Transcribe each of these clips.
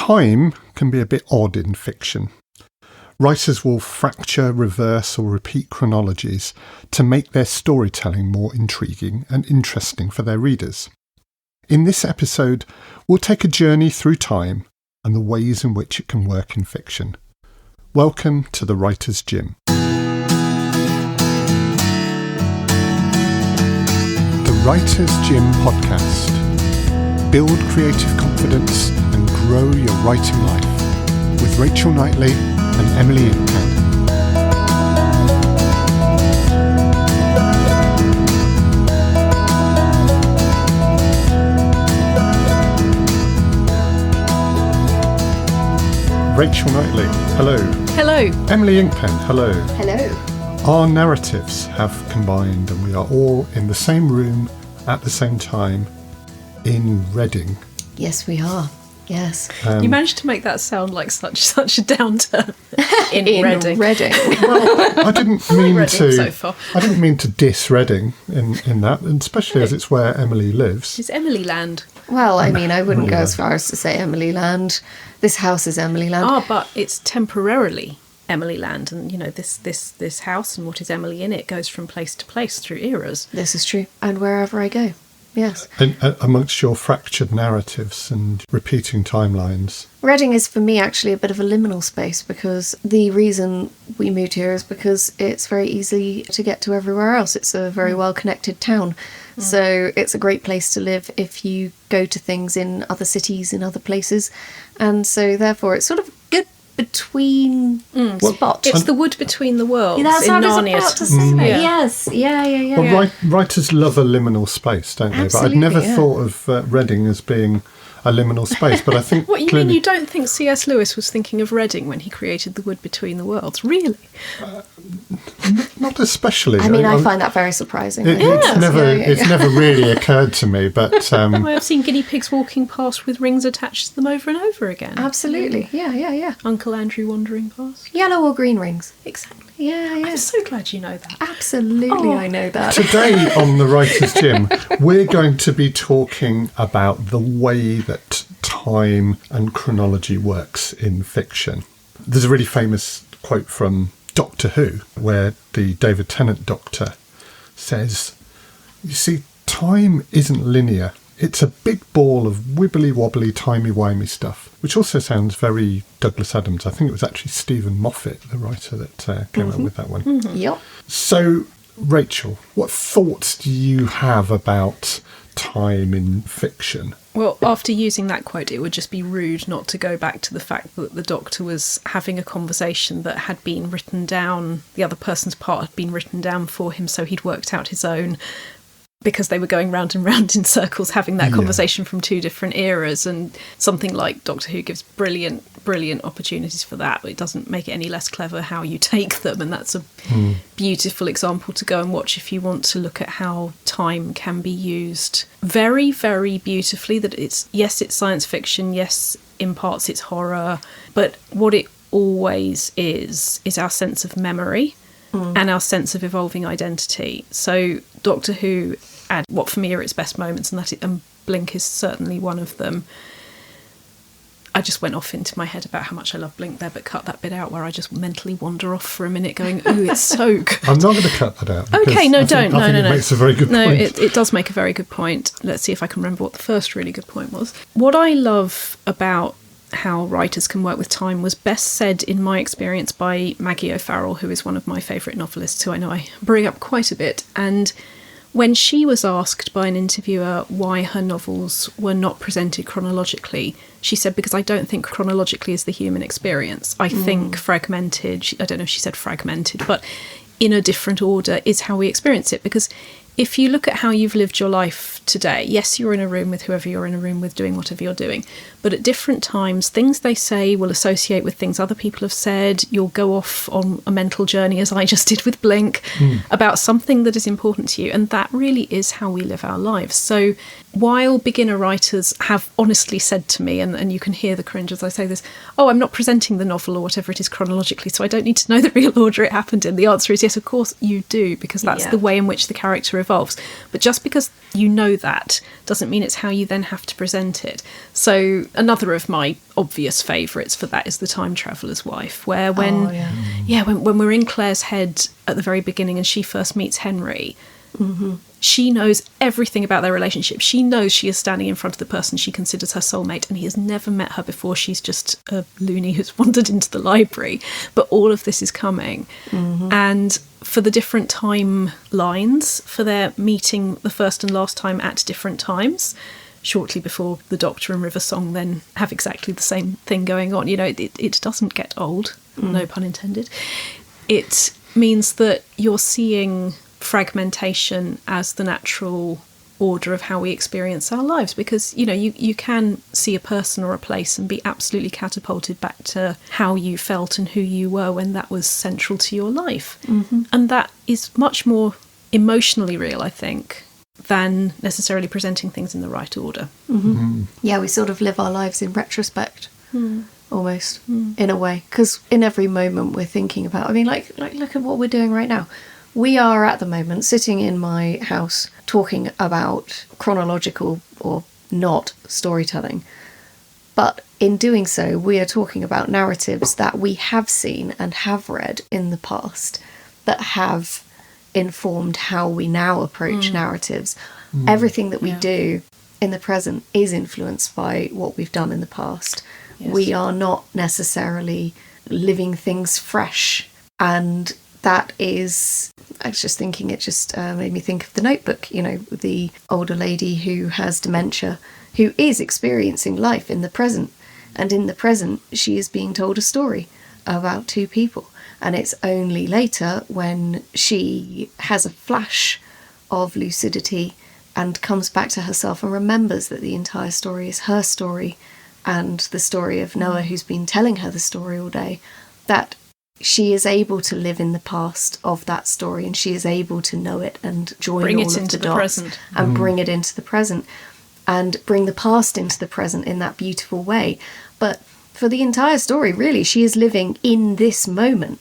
Time can be a bit odd in fiction. Writers will fracture, reverse or repeat chronologies to make their storytelling more intriguing and interesting for their readers. In this episode, we'll take a journey through time and the ways in which it can work in fiction. Welcome to the Writer's Gym. The Writer's Gym podcast. Build creative confidence and grow your writing life with Rachel Knightley and Emily Inkpen. Rachel Knightley, hello. Hello. Emily Inkpen, hello. Hello. Our narratives have combined and we are all in the same room at the same time in Reading. Yes, we are. Yes. You managed to make that sound like such a downturn in Reading. Well, I didn't mean Reading so far. I didn't mean to diss Reading in that, and especially as it's where Emily lives. It's Emily Land. Well, I mean, I wouldn't go as far as to say Emily Land. This house is Emily Land. Ah, but it's temporarily Emily Land, and you know this house and what is Emily in it goes from place to place through eras. This is true, and wherever I go. Yes. And amongst your fractured narratives and repeating timelines. Reading is for me actually a bit of a liminal space, because the reason we moved here is because it's very easy to get to everywhere else. It's a very well connected town. So it's a great place to live if you go to things in other cities, in other places. And so therefore it's sort of good between spot. It's the wood between the worlds. That's in what I was Narnia. about to say. Yes. Yeah. Well, writers love a liminal space, don't they? Absolutely, but I'd never thought of Reading as being a liminal space. But I think What, you mean you don't think C.S. Lewis was thinking of Reading when he created the wood between the worlds? Really? Not especially. I mean, I find that very surprising. It's never really occurred to me, but I've seen guinea pigs walking past with rings attached to them over and over again. Absolutely. Yeah. Uncle Andrew wandering past. Yellow or green rings. Exactly. Yeah. I'm so glad you know that. Absolutely, I know that. today on the Writer's Gym, we're going to be talking about the way that time and chronology works in fiction. There's a really famous quote from Doctor Who, where the David Tennant Doctor says, "You see, time isn't linear. It's a big ball of wibbly-wobbly, timey-wimey stuff," which also sounds very Douglas Adams. I think it was actually Stephen Moffat, the writer that came up with that one. Mm-hmm. Yep. So, Rachel, what thoughts do you have about time in fiction? Well, after using that quote, it would just be rude not to go back to the fact that the Doctor was having a conversation that had been written down, the other person's part had been written down for him, so he'd worked out his own, because they were going round and round in circles having that conversation from two different eras. And something like Doctor Who gives brilliant opportunities for that, but it doesn't make it any less clever how you take them. And that's a beautiful example to go and watch if you want to look at how time can be used very, very beautifully. That it's science fiction, yes, in parts it's horror, but what it always is our sense of memory and our sense of evolving identity. So Doctor Who had what for me are its best moments, and Blink is certainly one of them. I just went off into my head about how much I love Blink there, but cut that bit out where I just mentally wander off for a minute going, ooh, it's so good. I'm not going to cut that out. Okay, no, don't. I think it makes a very good point. No, it does make a very good point. Let's see if I can remember what the first really good point was. What I love about how writers can work with time was best said, in my experience, by Maggie O'Farrell, who is one of my favourite novelists, who I know I bring up quite a bit. And when she was asked by an interviewer why her novels were not presented chronologically, she said, because I don't think chronologically is the human experience. I think fragmented, I don't know if she said fragmented, but in a different order is how we experience it. Because if you look at how you've lived your life today, yes, you're in a room with whoever you're in a room with doing whatever you're doing, but at different times, things they say will associate with things other people have said. You'll go off on a mental journey, as I just did with Blink, about something that is important to you. And that really is how we live our lives. So while beginner writers have honestly said to me, and you can hear the cringe as I say this, oh, I'm not presenting the novel or whatever it is chronologically, so I don't need to know the real order it happened in. The answer is yes, of course you do, because that's the way in which the character evolves. But just because you know that doesn't mean it's how you then have to present it. So another of my obvious favourites for that is The Time Traveller's Wife, where when we're in Claire's head at the very beginning and she first meets Henry, she knows everything about their relationship. She knows she is standing in front of the person she considers her soulmate, and he has never met her before. She's just a loony who's wandered into the library. But all of this is coming. And for the different timelines, for their meeting the first and last time at different times, shortly before the Doctor and River Song then have exactly the same thing going on. You know, it doesn't get old, no pun intended. It means that you're seeing fragmentation as the natural order of how we experience our lives, because you know you can see a person or a place and be absolutely catapulted back to how you felt and who you were when that was central to your life, and that is much more emotionally real, I think, than necessarily presenting things in the right order. Yeah, we sort of live our lives in retrospect, almost, in a way, because in every moment we're thinking about, I mean, like look at what we're doing right now. We are at the moment sitting in my house talking about chronological or not storytelling. But in doing so, we are talking about narratives that we have seen and have read in the past that have informed how we now approach narratives. Everything that we do in the present is influenced by what we've done in the past. Yes. We are not necessarily living things fresh, and that is, I was just thinking, it just made me think of The Notebook, you know, the older lady who has dementia, who is experiencing life in the present. And in the present, she is being told a story about two people. And it's only later when she has a flash of lucidity and comes back to herself and remembers that the entire story is her story and the story of Noah, who's been telling her the story all day, that she is able to live in the past of that story, and she is able to know it and join bring all it of into the the dots present. And bring it into the present and bring the past into the present in that beautiful way. But for the entire story, really, she is living in this moment.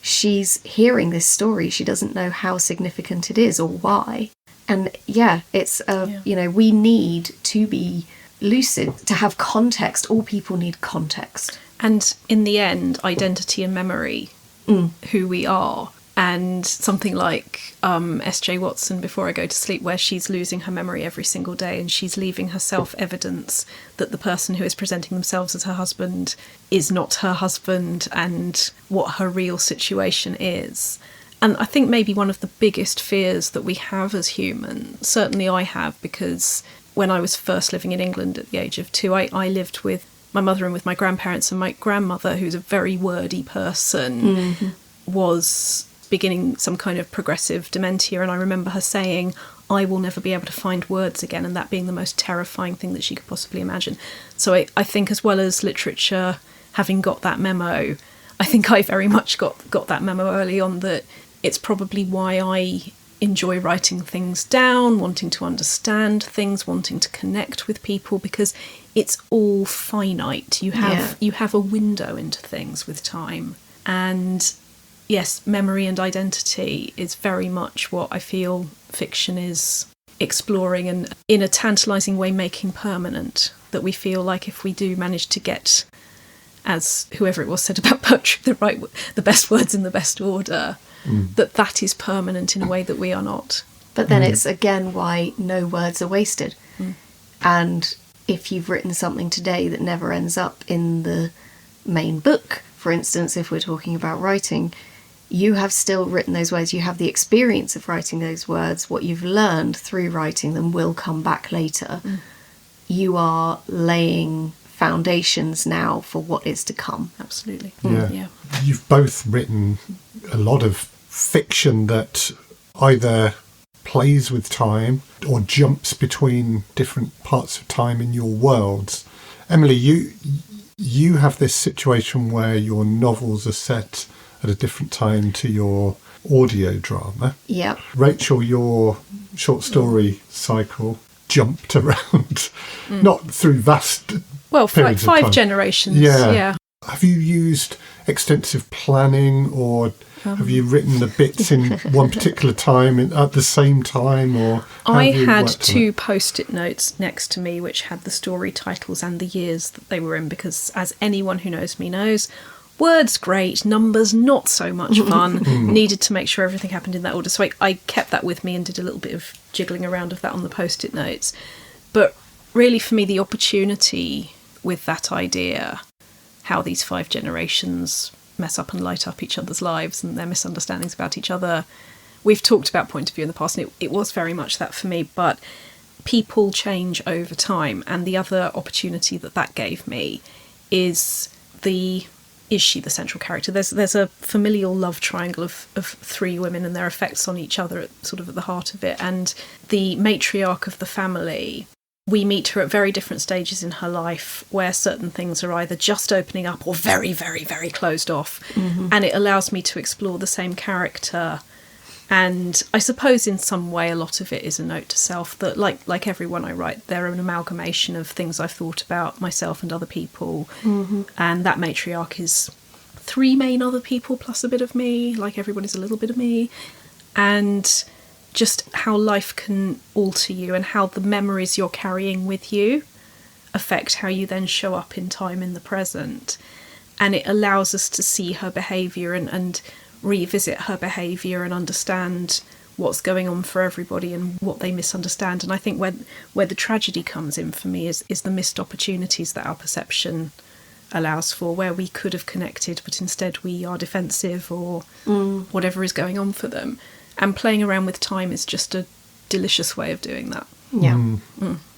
She's hearing this story. She doesn't know how significant it is or why. And yeah, it's, you know, we need to be lucid to have context. All people need context. And in the end, identity and memory, who we are. And something like S.J. Watson, Before I Go to Sleep, where she's losing her memory every single day and she's leaving herself evidence that the person who is presenting themselves as her husband is not her husband and what her real situation is. And I think maybe one of the biggest fears that we have as humans, certainly I have, because when I was first living in England at the age of 2, I lived with my mother and with my grandparents, and my grandmother, who's a very wordy person, was beginning some kind of progressive dementia, and I remember her saying, I will never be able to find words again, and that being the most terrifying thing that she could possibly imagine. So I think, as well as literature having got that memo, I think I very much got that memo early on, that it's probably why I enjoy writing things down, wanting to understand things, wanting to connect with people, because it's all finite. You have a window into things with time. And yes, memory and identity is very much what I feel fiction is exploring, and in a tantalising way making permanent, that we feel like if we do manage to get, as whoever it was said about poetry, the best words in the best order, that is permanent in a way that we are not. But then it's again why no words are wasted. And if you've written something today that never ends up in the main book, for instance, if we're talking about writing, you have still written those words. You have the experience of writing those words. What you've learned through writing them will come back later. You are laying foundations now for what is to come. Absolutely. Yeah. You've both written a lot of fiction that either plays with time or jumps between different parts of time in your worlds. Emily, you have this situation where your novels are set at a different time to your audio drama. Yeah. Rachel, your short story cycle jumped around, not through vast periods of 5 time. generations. Yeah. Have you used extensive planning, or have you written the bits in one particular time at the same time, or I have you had worked on two it? post-it notes next to me which had the story titles and the years that they were in, because as anyone who knows me knows, words great, numbers not so much fun. Needed to make sure everything happened in that order, so I kept that with me and did a little bit of jiggling around of that on the post-it notes. But really, for me, the opportunity with that idea, how these 5 generations mess up and light up each other's lives and their misunderstandings about each other. We've talked about point of view in the past, and it was very much that for me, but people change over time, and the other opportunity that gave me is she the central character? There's a familial love triangle of 3 women and their effects on each other at the heart of it, and the matriarch of the family, we meet her at very different stages in her life where certain things are either just opening up or very, very, very closed off. And it allows me to explore the same character. And I suppose in some way a lot of it is a note to self that, like everyone I write, they're an amalgamation of things I've thought about myself and other people. And that matriarch is 3 main other people plus a bit of me, like everyone is a little bit of me. And just how life can alter you and how the memories you're carrying with you affect how you then show up in time in the present. And it allows us to see her behaviour and revisit her behaviour and understand what's going on for everybody and what they misunderstand. And I think where the tragedy comes in for me is the missed opportunities that our perception allows for, where we could have connected but instead we are defensive or whatever is going on for them. And playing around with time is just a delicious way of doing that. Yeah.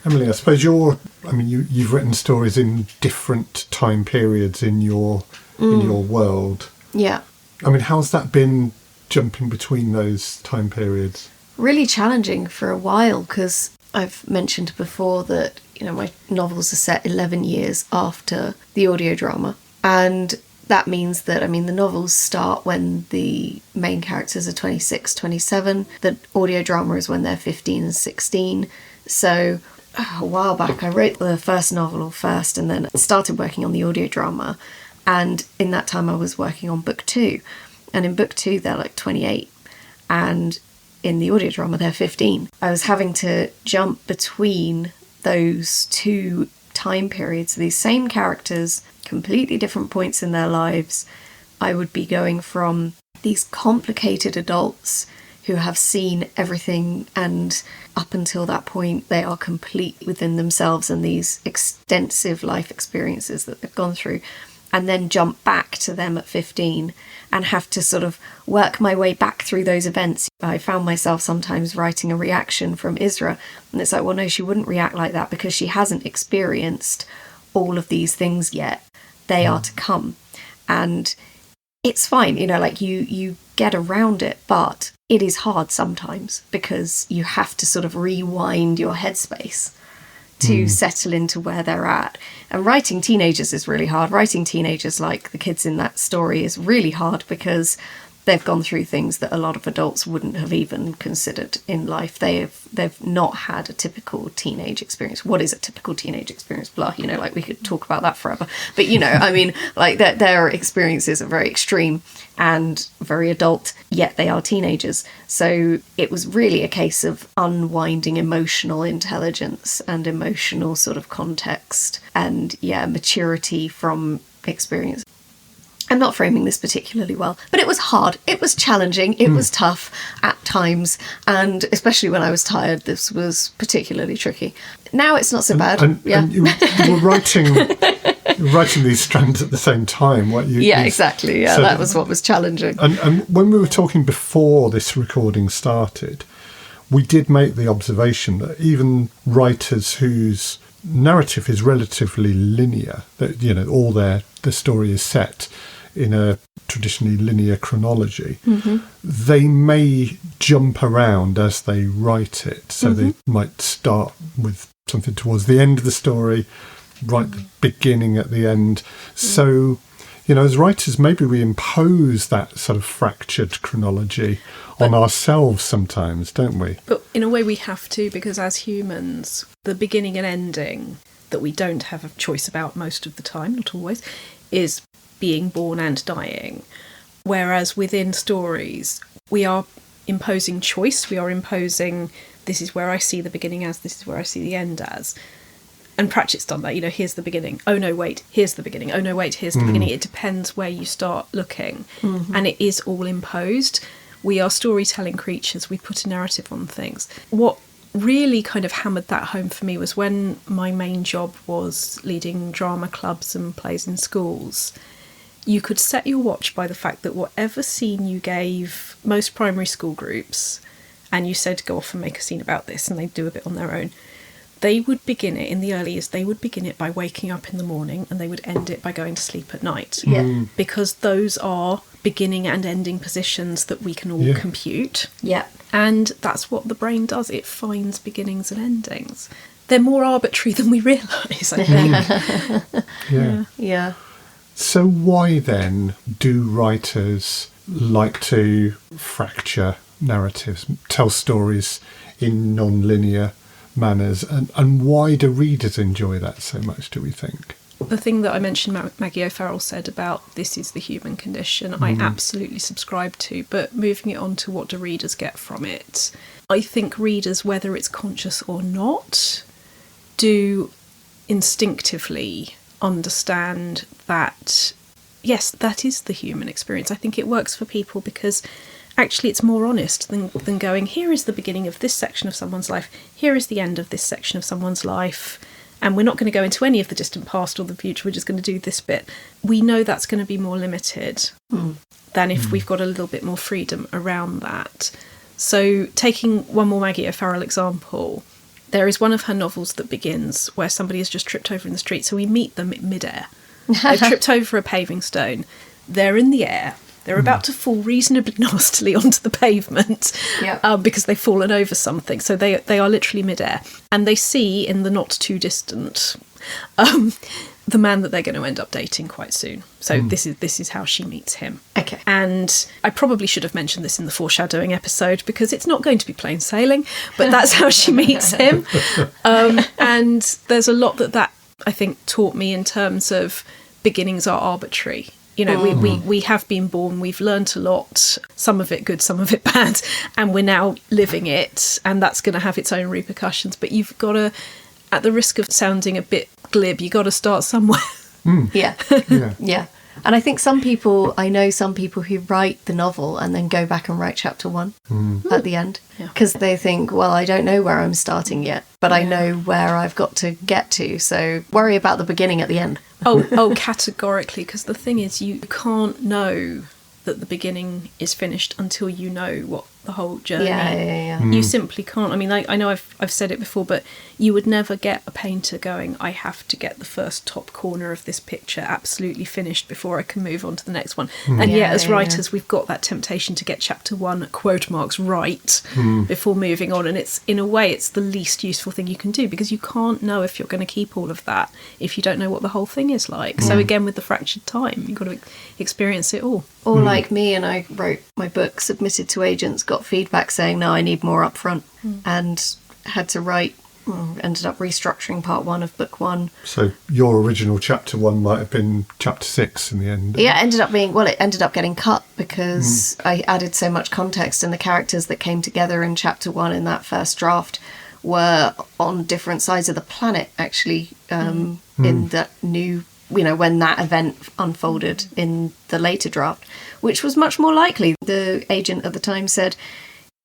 Emily, I suppose you've written stories in different time periods in your world. Yeah. I mean, how's that been, jumping between those time periods? Really challenging for a while, because I've mentioned before that, my novels are set 11 years after the audio drama. And that means that, the novels start when the main characters are 26, 27. The audio drama is when they're 15 and 16. So a while back, I wrote the first novel first and then started working on the audio drama. And in that time, I was working on book 2. And in book 2, they're like 28. And in the audio drama, they're 15. I was having to jump between those 2 time periods, these same characters, completely different points in their lives. I would be going from these complicated adults who have seen everything, and up until that point they are complete within themselves and these extensive life experiences that they've gone through, and then jump back to them at 15 and have to sort of work my way back through those events. I found myself sometimes writing a reaction from Isra, and it's like, well, no, she wouldn't react like that because she hasn't experienced all of these things yet. They are to come. And it's fine, you get around it, but it is hard sometimes because you have to sort of rewind your headspace to settle into where they're at. And writing teenagers is really hard. Writing teenagers like the kids in that story is really hard because they've gone through things that a lot of adults wouldn't have even considered in life. They've not had a typical teenage experience. What is a typical teenage experience? Blah, we could talk about that forever. But, their experiences are very extreme and very adult, yet they are teenagers. So it was really a case of unwinding emotional intelligence and emotional sort of context and, maturity from experience. I'm not framing this particularly well, but it was hard. It was challenging. It was tough at times. And especially when I was tired, this was particularly tricky. Now it's not so bad. And you were writing these strands at the same time. Exactly. Yeah, so that was what was challenging. And when we were talking before this recording started, we did make the observation that even writers whose narrative is relatively linear, that all the story is set in a traditionally linear chronology, they may jump around as they write it. So they might start with something towards the end of the story, write the beginning at the end. So, as writers, maybe we impose that sort of fractured chronology on ourselves sometimes, don't we? But in a way we have to, because as humans, the beginning and ending that we don't have a choice about most of the time, not always, is being born and dying. Whereas within stories, we are imposing choice, we are imposing, this is where I see the beginning as, this is where I see the end as. And Pratchett's done that, here's the beginning. Oh no, wait, here's the beginning. Oh no, wait, here's the beginning. It depends where you start looking. And it is all imposed. We are storytelling creatures. We put a narrative on things. What really kind of hammered that home for me was when my main job was leading drama clubs and plays in schools. You could set your watch by the fact that whatever scene you gave most primary school groups, and you said go off and make a scene about this, and they'd do a bit on their own, they would begin it, in the early years, they would begin it by waking up in the morning, and they would end it by going to sleep at night. Yeah. Because those are beginning and ending positions that we can all compute. Yeah. And that's what the brain does. It finds beginnings and endings. They're more arbitrary than we realise, I think. Yeah. So why then do writers like to fracture narratives, tell stories in non-linear manners, and why do readers enjoy that so much, do we think? The thing that I mentioned Maggie O'Farrell said about this is the human condition, I absolutely subscribe to, but moving it on to what do readers get from it, I think readers, whether it's conscious or not, do instinctively understand that, yes, that is the human experience. I think it works for people because actually it's more honest than going, here is the beginning of this section of someone's life, here is the end of this section of someone's life, and we're not going to go into any of the distant past or the future, we're just going to do this bit. We know that's going to be more limited than if we've got a little bit more freedom around that. So taking one more Maggie O'Farrell example, there is one of her novels that begins where somebody has just tripped over in the street, so we meet them in midair. They've tripped over a paving stone, they're in the air, they're about to fall reasonably nastily onto the pavement because they've fallen over something. So they are literally midair. And they see in the not too distant the man that they're going to end up dating quite soon. So this is how she meets him. Okay. And I probably should have mentioned this in the foreshadowing episode because it's not going to be plain sailing, but that's how she meets him. And there's a lot that I think taught me in terms of beginnings are arbitrary. We have been born, we've learnt a lot, some of it good, some of it bad, and we're now living it, and that's going to have its own repercussions. But you've got to, at the risk of sounding a bit glib, you've got to start somewhere. Yeah. And I think I know some people who write the novel and then go back and write chapter 1 at the end. Because they think, well, I don't know where I'm starting yet, but I know where I've got to get to. So worry about the beginning at the end. Oh, categorically. Because the thing is, you can't know that the beginning is finished until you know what the whole journey. Yeah. You simply can't. I mean, I know I've said it before, but you would never get a painter going, I have to get the first top corner of this picture absolutely finished before I can move on to the next one. And yet, as writers, we've got that temptation to get chapter 1 quote marks right before moving on. And it's, in a way, it's the least useful thing you can do because you can't know if you're going to keep all of that if you don't know what the whole thing is like. So again, with the fractured time, you've got to experience it all. Or like me, and I wrote my book, submitted to agents, got feedback saying, no, I need more upfront, and had to write, ended up restructuring part 1 of book 1. So your original chapter 1 might have been chapter 6 in the end. Yeah, it ended up getting cut because I added so much context, and the characters that came together in chapter 1 in that first draft were on different sides of the planet, actually, in that new, when that event unfolded in the later draft, which was much more likely. The agent at the time said,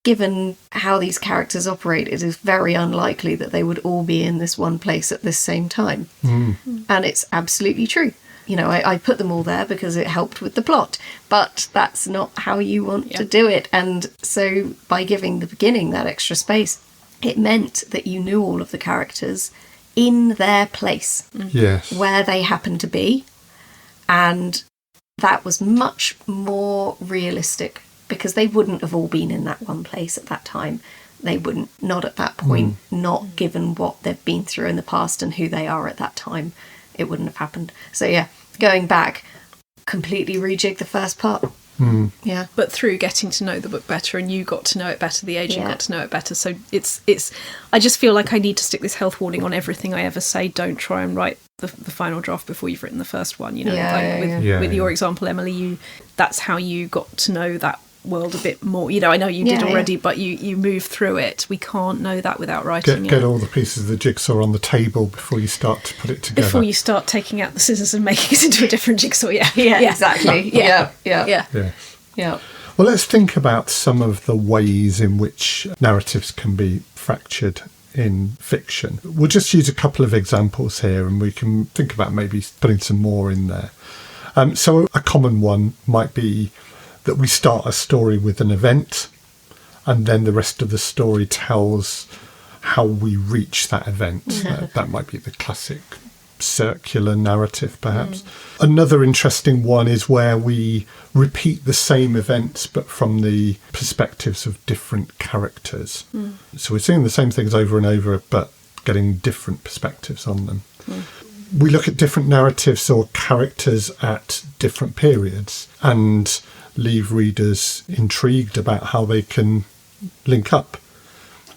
given how these characters operate, it is very unlikely that they would all be in this one place at this same time. And it's absolutely true. I put them all there because it helped with the plot, but that's not how you want to do it. And so by giving the beginning that extra space, it meant that you knew all of the characters in their place, where they happened to be, and that was much more realistic because they wouldn't have all been in that one place at that time. They wouldn't, not at that point, not given what they've been through in the past and who they are at that time. It wouldn't have happened. So going back, completely rejig the first part. Yeah. But through getting to know the book better, and you got to know it better, the agent got to know it better. So it's I just feel like I need to stick this health warning on everything I ever say. Don't try and write the final draft before you've written the first one. With your example, Emily, that's how you got to know that world a bit more. I know you did already, but you move through it. We can't know that without writing it. Get all the pieces of the jigsaw on the table before you start to put it together. Before you start taking out the scissors and making it into a different jigsaw. Exactly. Yeah. Well, let's think about some of the ways in which narratives can be fractured in fiction. We'll just use a couple of examples here, and we can think about maybe putting some more in there. So a common one might be that we start a story with an event, and then the rest of the story tells how we reach that event. That might be the classic circular narrative, perhaps. Another interesting one is where we repeat the same events, but from the perspectives of different characters. So we're seeing the same things over and over, but getting different perspectives on them. We look at different narratives or characters at different periods and leave readers intrigued about how they can link up.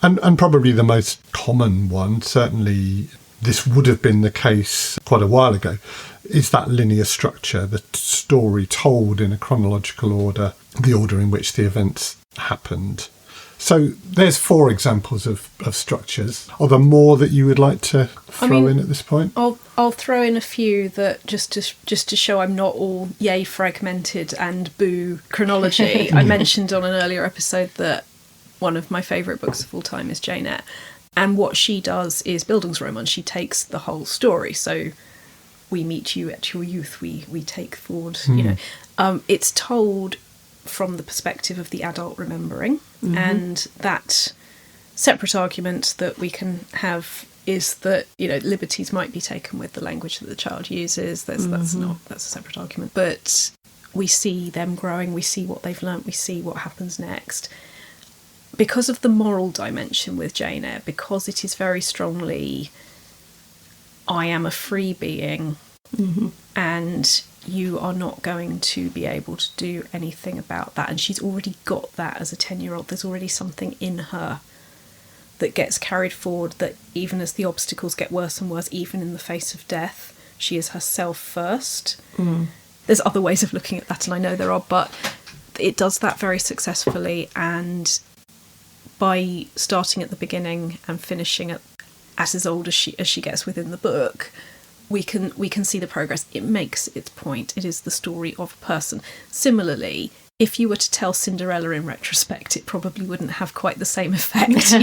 And probably the most common one, certainly this would have been the case quite a while ago, is that linear structure, the story told in a chronological order, the order in which the events happened. So there's 4 examples of structures. Are there more that you would like to throw in at this point? I'll throw in a few that just to show I'm not all yay fragmented and boo chronology. I mentioned on an earlier episode that one of my favourite books of all time is Jane Eyre. And what she does is Bildungsroman. She takes the whole story. So we meet you at your youth. We take forward, it's told from the perspective of the adult remembering. And that separate argument that we can have is that, liberties might be taken with the language that the child uses. That's a separate argument. But we see them growing, we see what they've learnt, we see what happens next. Because of the moral dimension with Jane Eyre, because it is very strongly, I am a free being, and you are not going to be able to do anything about that. And she's already got that as a 10-year-old. There's already something in her that gets carried forward, that even as the obstacles get worse and worse, even in the face of death, she is herself first. There's other ways of looking at that, and I know there are, but it does that very successfully. And by starting at the beginning and finishing at as old as she gets within the book, we can see the progress. It makes its point. It is the story of a person. Similarly, if you were to tell Cinderella in retrospect, it probably wouldn't have quite the same effect.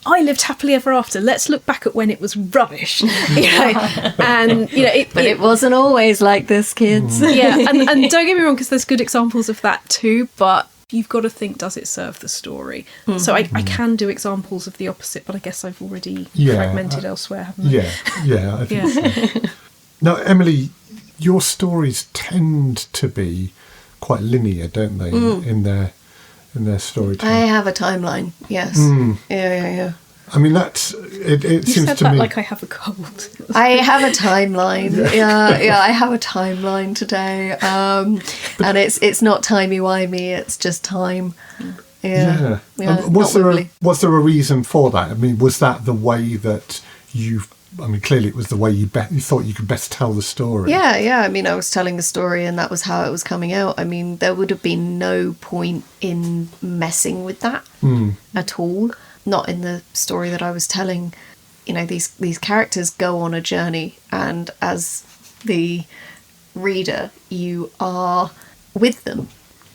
I lived happily ever after. Let's look back at when it was rubbish. And it wasn't always like this, kids. And don't get me wrong, because there's good examples of that too, but you've got to think, does it serve the story? So I can do examples of the opposite, but I guess I've already fragmented elsewhere, haven't I? I think so. Now, Emily, your stories tend to be quite linear, don't they, in their storytelling? I have a timeline, yes. Yeah. I mean, that's it. You seems said to that me like I have a cold. I have a timeline. Yeah, I have a timeline today, and it's not timey-wimey. It's just time. Yeah. Was there a reason for that? I mean, was that the way that you? I mean, clearly it was the way you thought you could best tell the story. Yeah. I mean, I was telling a story, and that was how it was coming out. I mean, there would have been no point in messing with that at all. Not in the story that I was telling. These characters go on a journey, and as the reader, you are with them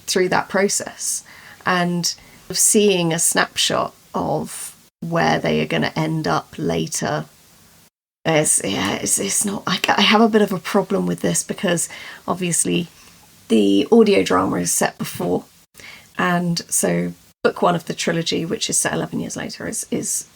through that process, and seeing a snapshot of where they are going to end up later. It's not. I have a bit of a problem with this because obviously the audio drama is set before, and so book 1 of the trilogy, which is set 11 years later, is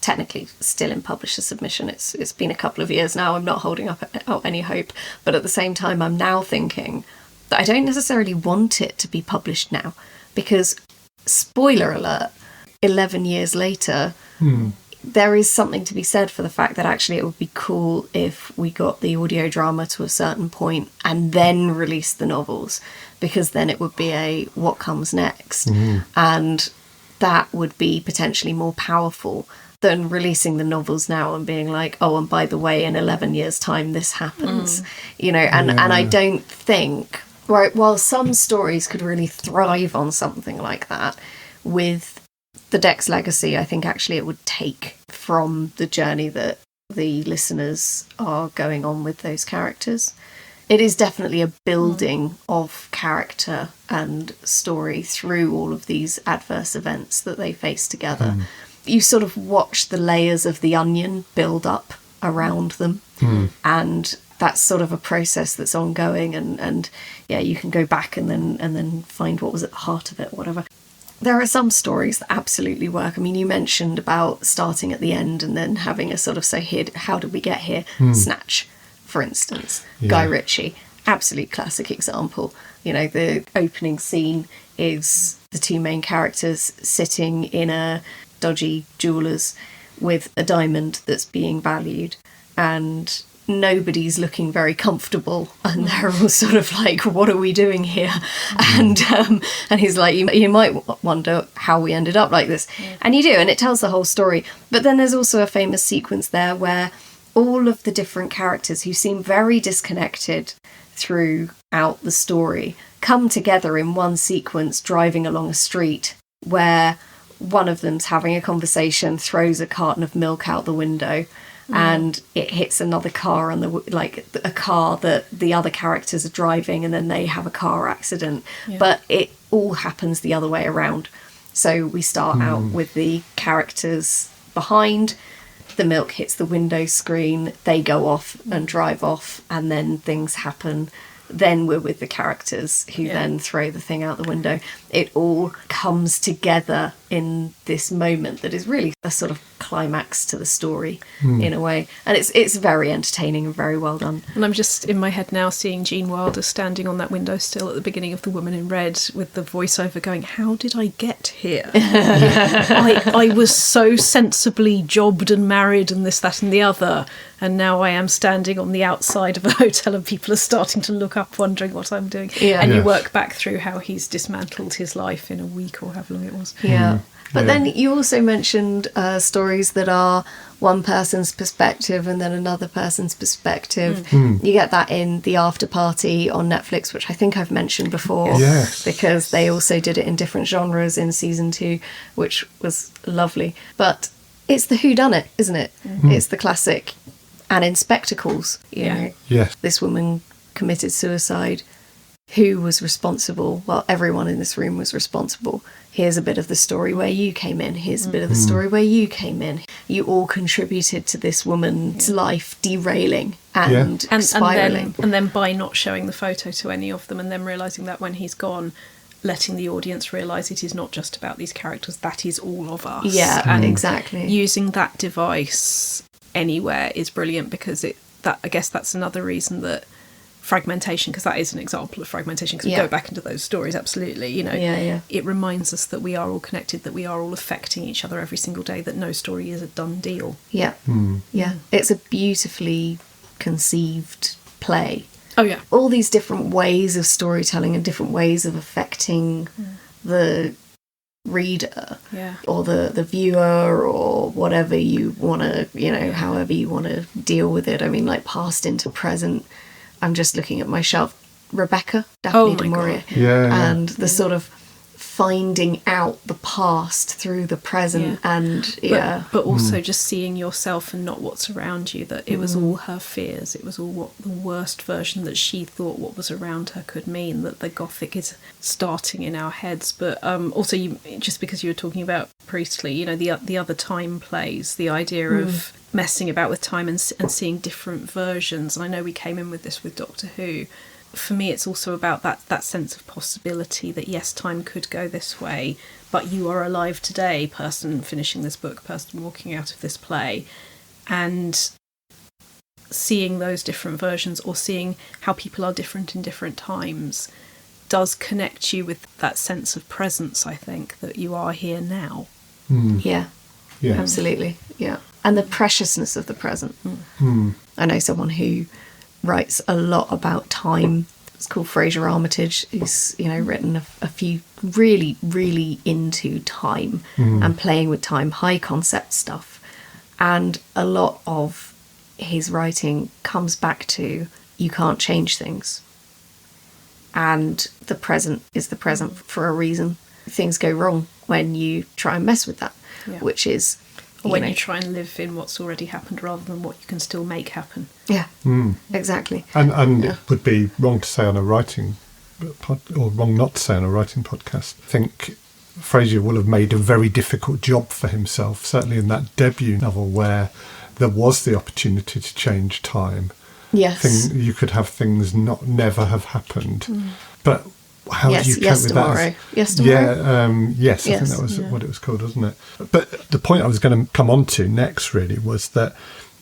technically still in publisher submission. It's been a couple of years now. I'm not holding out any hope, but at the same time, I'm now thinking that I don't necessarily want it to be published now, because spoiler alert, 11 years later, there is something to be said for the fact that actually it would be cool if we got the audio drama to a certain point and then released the novels, because then it would be a what comes next. And that would be potentially more powerful than releasing the novels now and being like, oh, and by the way, in 11 years' time, this happens. You know, and I don't think, right, while some stories could really thrive on something like that, with the Dex legacy, I think actually it would take from the journey that the listeners are going on with those characters. It is definitely a building of character and story through all of these adverse events that they face together. You sort of watch the layers of the onion build up around them, and that's sort of a process that's ongoing, and yeah, you can go back and then find what was at the heart of it, whatever. There are some stories that absolutely work. I mean, you mentioned about starting at the end and then having a sort of, so here, how did we get here? Snatch, for instance. Guy Ritchie, absolute classic example. You know, the opening scene is the two main characters sitting in a dodgy jeweller's with a diamond that's being valued, and nobody's looking very comfortable, and they're all sort of like, what are we doing here? And he's like, you might wonder how we ended up like this. And you do, and it tells the whole story. But then there's also a famous sequence there where all of the different characters who seem very disconnected throughout the story come together in one sequence driving along a street where one of them's having a conversation, throws a carton of milk out the window, and it hits another car on a car that the other characters are driving, and then they have a car accident. But it all happens the other way around. So we start out with the characters behind, the milk hits the window screen, they go off and drive off, and then things happen. Then we're with the characters who then throw the thing out the window. It all comes together in this moment that is really a sort of climax to the story in a way. And it's very entertaining and very well done. And I'm just in my head now seeing Gene Wilder standing on that windowsill at the beginning of The Woman in Red with the voiceover going, how did I get here? I was so sensibly jobbed and married and this, that and the other, and now I am standing on the outside of a hotel and people are starting to look up wondering what I'm doing. And you work back through how he's dismantled his life in a week or however long it was. But then you also mentioned stories that are one person's perspective and then another person's perspective. You get that in The After Party on Netflix, which I think I've mentioned before, because they also did it in different genres in season 2, which was lovely. But it's the whodunit, isn't it? It's the classic. And in Spectacles, you know, this woman committed suicide. Who was responsible? Well, everyone in this room was responsible. Here's a bit of the story where you came in. Here's a bit of the story where you came in. You all contributed to this woman's life derailing and spiralling. And then by not showing the photo to any of them and then realising that when he's gone, letting the audience realise it is not just about these characters, that is all of us. And exactly. Using that device anywhere is brilliant, because I guess that's another reason that fragmentation, because that is an example of fragmentation, because we go back into those stories, absolutely, you know, it reminds us that we are all connected, that we are all affecting each other every single day, that no story is a done deal. It's a beautifully conceived play. All these different ways of storytelling and different ways of affecting the reader or the viewer or whatever you want to, you know, however you want to deal with it. I mean, like past into present. I'm just looking at my shelf. Rebecca, Daphne du Maurier. And the sort of finding out the past through the present and but also just seeing yourself and not what's around you, that it was all her fears, it was all what the worst version that she thought what was around her could mean, that the Gothic is starting in our heads. But also, just because you were talking about Priestley, you know, the other time plays, the idea of messing about with time and seeing different versions. And I know we came in with this with Doctor Who. For me, it's also about that sense of possibility, that yes, time could go this way, but you are alive today, person finishing this book, person walking out of this play, and seeing those different versions or seeing how people are different in different times does connect you with that sense of presence, I think, that you are here now. Yeah. Absolutely. Yeah. And the preciousness of the present. I know someone who writes a lot about time. It's called Fraser Armitage. He's, written a few really, really into time and playing with time, high concept stuff. And a lot of his writing comes back to you can't change things. And the present is the present for a reason. Things go wrong when you try and mess with that, which is... Or when you try and live in what's already happened rather than what you can still make happen. Yeah, exactly. And it would be wrong to say on a writing or wrong not to say on a writing podcast. I think Fraser will have made a very difficult job for himself, certainly in that debut novel where there was the opportunity to change time. Yes. You could have things never have happened. But how do you cope with that? Yes, tomorrow. Yeah, yes, I think that was what it was called, wasn't it? But the point I was going to come on to next really was that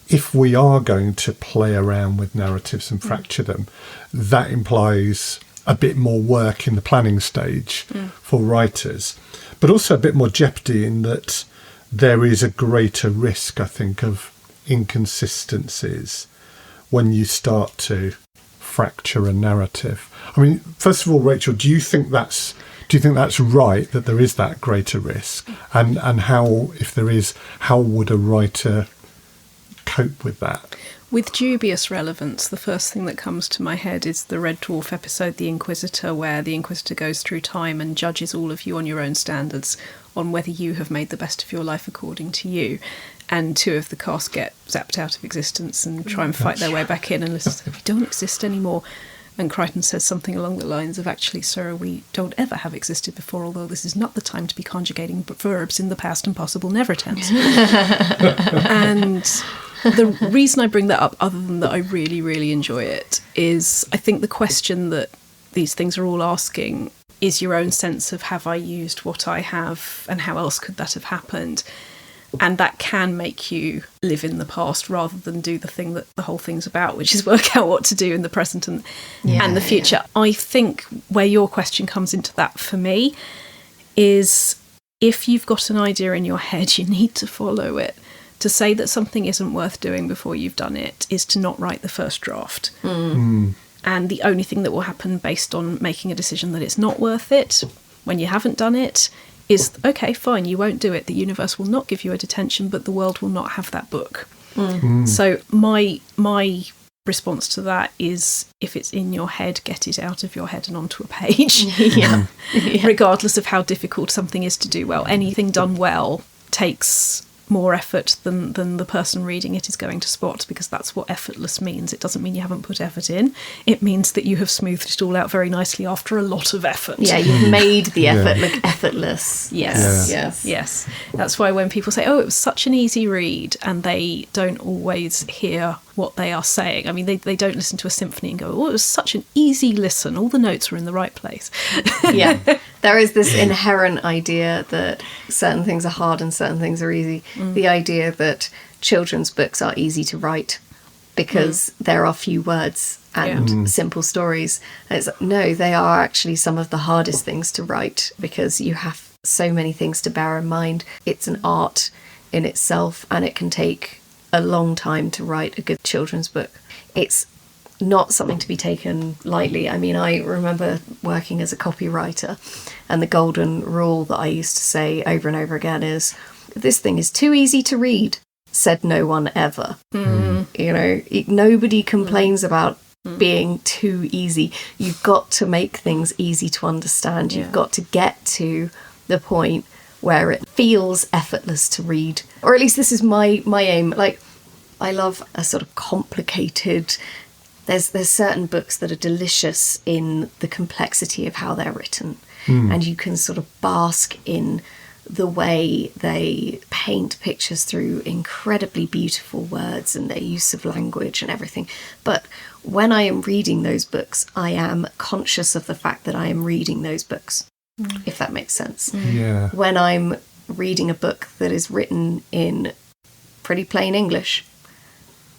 if we are going to play around with narratives and fracture them, that implies a bit more work in the planning stage for writers, but also a bit more jeopardy in that there is a greater risk, I think, of inconsistencies when you start to fracture a narrative. I mean, first of all, Rachel, do you think that's right, that there is that greater risk? And how, if there is, how would a writer cope with that? With dubious relevance, the first thing that comes to my head is the Red Dwarf episode, The Inquisitor, where the Inquisitor goes through time and judges all of you on your own standards on whether you have made the best of your life according to you. And two of the cast get zapped out of existence and try and fight their way back in, and listen, so we don't exist anymore. And Crichton says something along the lines of, actually, sir, we don't ever have existed before, although this is not the time to be conjugating verbs in the past and possible never tense. And the reason I bring that up, other than that I really, really enjoy it, is I think the question that these things are all asking is your own sense of, have I used what I have and how else could that have happened? And that can make you live in the past rather than do the thing that the whole thing's about, which is work out what to do in the present and the future. I think where your question comes into that for me is, if you've got an idea in your head, you need to follow it. To say that something isn't worth doing before you've done it is to not write the first draft. And the only thing that will happen based on making a decision that it's not worth it when you haven't done it is, okay, fine, you won't do it. The universe will not give you a detention, but the world will not have that book. So my response to that is, if it's in your head, get it out of your head and onto a page. Regardless of how difficult something is to do well. Anything done well takes more effort than the person reading it is going to spot, because that's what effortless means. It doesn't mean you haven't put effort in. It means that you have smoothed it all out very nicely after a lot of effort. Yeah, you've made the effort look effortless. Yes. That's why when people say, oh, it was such an easy read, and they don't always hear what they are saying. I mean, they don't listen to a symphony and go, oh, it was such an easy listen. All the notes were in the right place. There is this inherent idea that certain things are hard and certain things are easy. The idea that children's books are easy to write because there are few words and simple stories. No, they are actually some of the hardest things to write, because you have so many things to bear in mind. It's an art in itself, and it can take a long time to write a good children's book. It's not something to be taken lightly. I mean, I remember working as a copywriter, and the golden rule that I used to say over and over again is, this thing is too easy to read, said no one ever. You know, nobody complains about being too easy. You've got to make things easy to understand. You've got to get to the point where it feels effortless to read, or at least this is my aim. Like, I love a sort of complicated, there's certain books that are delicious in the complexity of how they're written, and you can sort of bask in the way they paint pictures through incredibly beautiful words and their use of language and everything. But when I am reading those books, I am conscious of the fact that I am reading those books, if that makes sense. When I'm reading a book that is written in pretty plain English,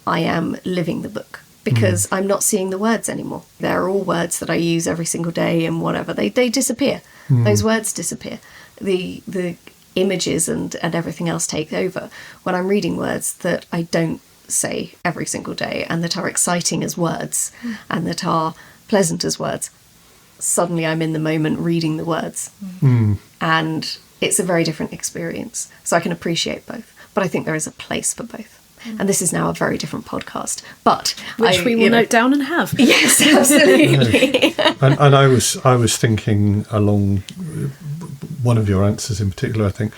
I am living the book, because I'm not seeing the words anymore. They're all words that I use every single day, and whatever, they disappear. Those words disappear. The images and everything else take over. When I'm reading words that I don't say every single day and that are exciting as words and that are pleasant as words, suddenly I'm in the moment reading the words. And it's a very different experience. So I can appreciate both. But I think there is a place for both. And this is now a very different podcast. But which we will note down and have. Yes, absolutely. And I was thinking along one of your answers in particular, I think,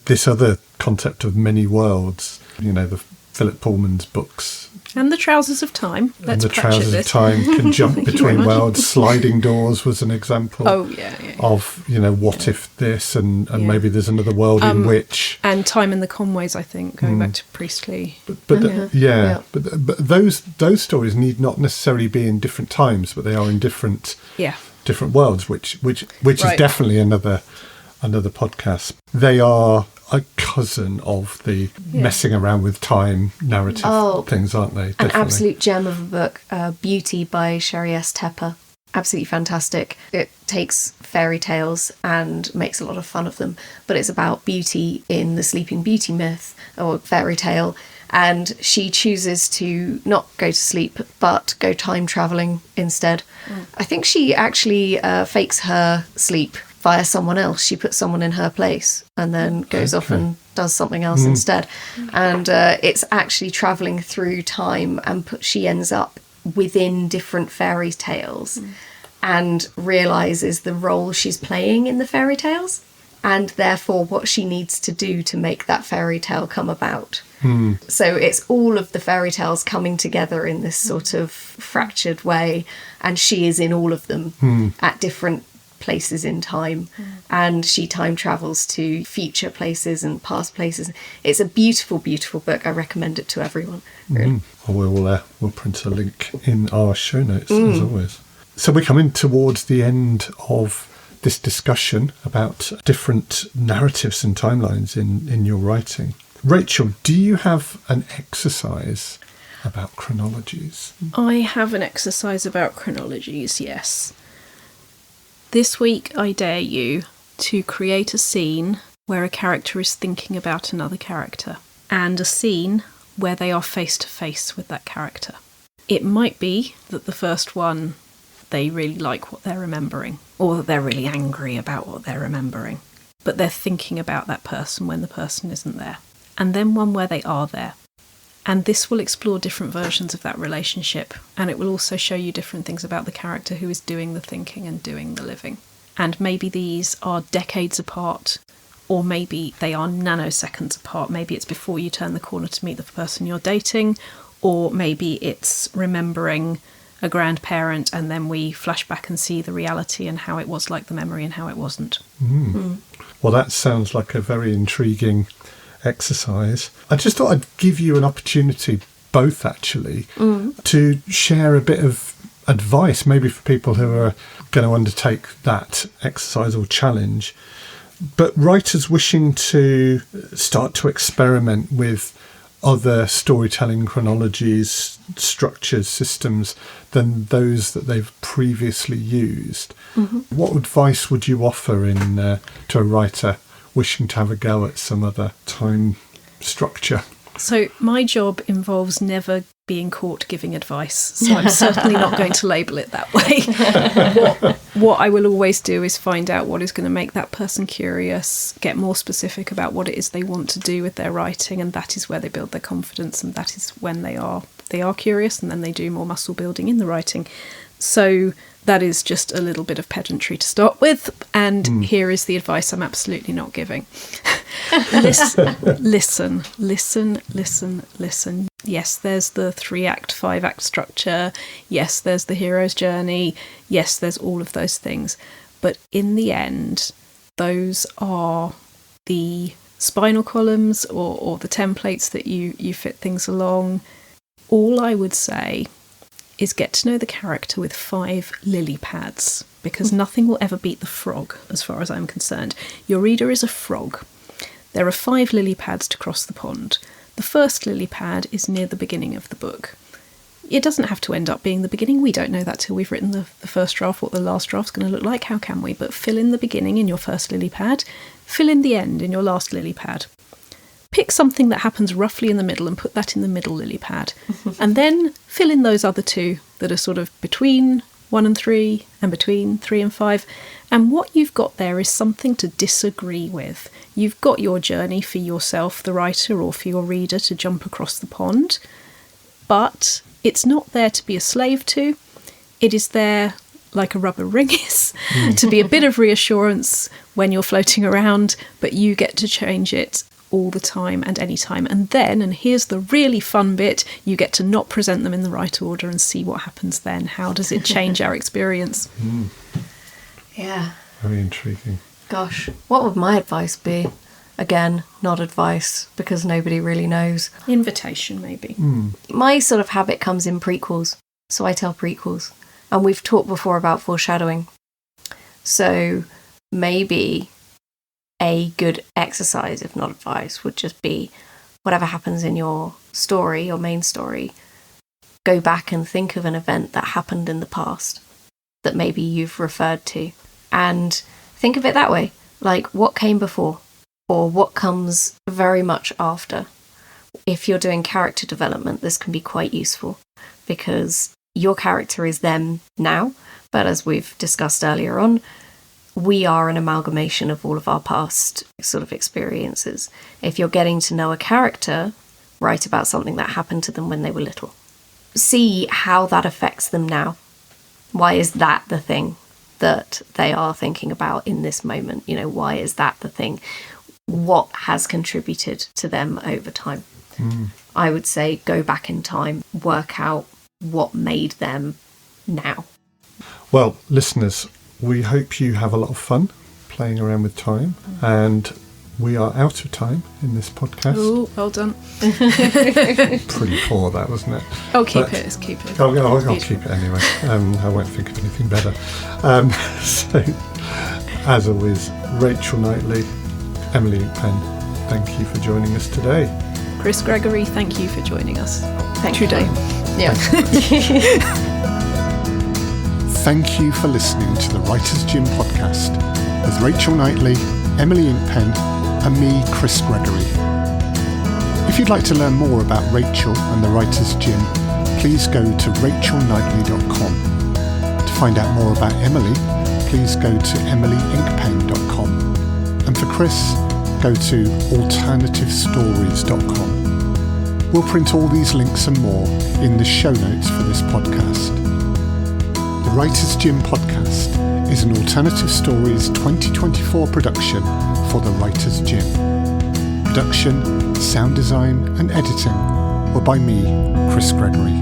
this other concept of many worlds, the Philip Pullman's books. And the Trousers of Time. And the Trousers of Time can jump between worlds. Sliding Doors was an example of, what if this and maybe there's another world in which... And Time and the Conways, I think, going back to Priestley. But those stories need not necessarily be in different times, but they are in different worlds, which is definitely another podcast. They are a cousin of the messing around with time narrative things, aren't they? Definitely. An absolute gem of a book, Beauty by Sherry S. Tepper. Absolutely fantastic. It takes fairy tales and makes a lot of fun of them, but it's about beauty in the Sleeping Beauty myth or fairy tale, and she chooses to not go to sleep but go time travelling instead. I think she actually fakes her sleep via someone else. She puts someone in her place and then goes off and does something else instead. And it's actually travelling through time, and she ends up within different fairy tales and realises the role she's playing in the fairy tales and therefore what she needs to do to make that fairy tale come about. So it's all of the fairy tales coming together in this sort of fractured way, and she is in all of them at different places in time, and she time travels to future places and past places. It's a beautiful, beautiful book. I recommend it to everyone. Really. We'll print a link in our show notes as always. So we're coming towards the end of this discussion about different narratives and timelines in your writing. Rachel, do you have an exercise about chronologies? I have an exercise about chronologies, yes. This week, I dare you to create a scene where a character is thinking about another character, and a scene where they are face to face with that character. It might be that the first one, they really like what they're remembering, or that they're really angry about what they're remembering, but they're thinking about that person when the person isn't there. And then one where they are there. And this will explore different versions of that relationship, and it will also show you different things about the character who is doing the thinking and doing the living. And maybe these are decades apart, or maybe they are nanoseconds apart. Maybe it's before you turn the corner to meet the person you're dating, or maybe it's remembering a grandparent and then we flash back and see the reality and how it was like the memory and how it wasn't. Well, that sounds like a very intriguing exercise. I just thought I'd give you an opportunity, both actually, to share a bit of advice, maybe for people who are going to undertake that exercise or challenge, but writers wishing to start to experiment with other storytelling chronologies, structures, systems than those that they've previously used. What advice would you offer to a writer wishing to have a go at some other time structure? So my job involves never being caught giving advice, so I'm certainly not going to label it that way. What I will always do is find out what is going to make that person curious, get more specific about what it is they want to do with their writing, and that is where they build their confidence, and that is when they are curious, and then they do more muscle building in the writing. So that is just a little bit of pedantry to start with, and here is the advice I'm absolutely not giving. Listen. Yes, there's the 3-act, 5-act structure. Yes, there's the hero's journey. Yes, there's all of those things. But in the end, those are the spinal columns or the templates that you fit things along. All I would say is get to know the character with 5 lily pads, because nothing will ever beat the frog, as far as I'm concerned. Your reader is a frog. There are 5 lily pads to cross the pond. The first lily pad is near the beginning of the book. It doesn't have to end up being the beginning. We don't know that till we've written the first draft, what the last draft's going to look like. How can we? But fill in the beginning in your first lily pad. Fill in the end in your last lily pad. Pick something that happens roughly in the middle and put that in the middle lily pad. And then fill in those other two that are sort of between 1 and 3 and between 3 and 5. And what you've got there is something to disagree with. You've got your journey for yourself, the writer, or for your reader to jump across the pond. But it's not there to be a slave to. It is there, like a rubber ring is, to be a bit of reassurance when you're floating around, but you get to change it all the time and any time. And then, and here's the really fun bit, you get to not present them in the right order and see what happens then. How does it change our experience? Yeah. Very intriguing. Gosh, what would my advice be? Again, not advice, because nobody really knows. Invitation, maybe. My sort of habit comes in prequels, so I tell prequels. And we've talked before about foreshadowing. So maybe a good exercise, if not advice, would just be whatever happens in your story, your main story, go back and think of an event that happened in the past that maybe you've referred to. And think of it that way, like what came before or what comes very much after. If you're doing character development, this can be quite useful because your character is them now, but as we've discussed earlier on, we are an amalgamation of all of our past sort of experiences. If you're getting to know a character, write about something that happened to them when they were little. See how that affects them now. Why is that the thing that they are thinking about in this moment? You know, why is that the thing? What has contributed to them over time? I would say go back in time, work out what made them now. Well, listeners, we hope you have a lot of fun playing around with time, and we are out of time in this podcast. Oh, well done. Pretty poor, that, wasn't it? Oh, keep it. Keep it. I'll keep it anyway. I won't think of anything better. So, as always, Rachel Knightley, Emily Inkpen, thank you for joining us today. Chris Gregory, thank you for joining us. Thank you. Yeah. Thank you for listening to the Writers' Gym podcast with Rachel Knightley, Emily Inkpen, and me, Chris Gregory. If you'd like to learn more about Rachel and the Writers' Gym, please go to rachelknightley.com. To find out more about Emily, please go to emilyinkpen.com. And for Chris, go to alternativestories.com. We'll print all these links and more in the show notes for this podcast. The Writers' Gym podcast is an Alternative Stories 2024 production for the Writers' Gym. Production, sound design and editing were by me, Chris Gregory.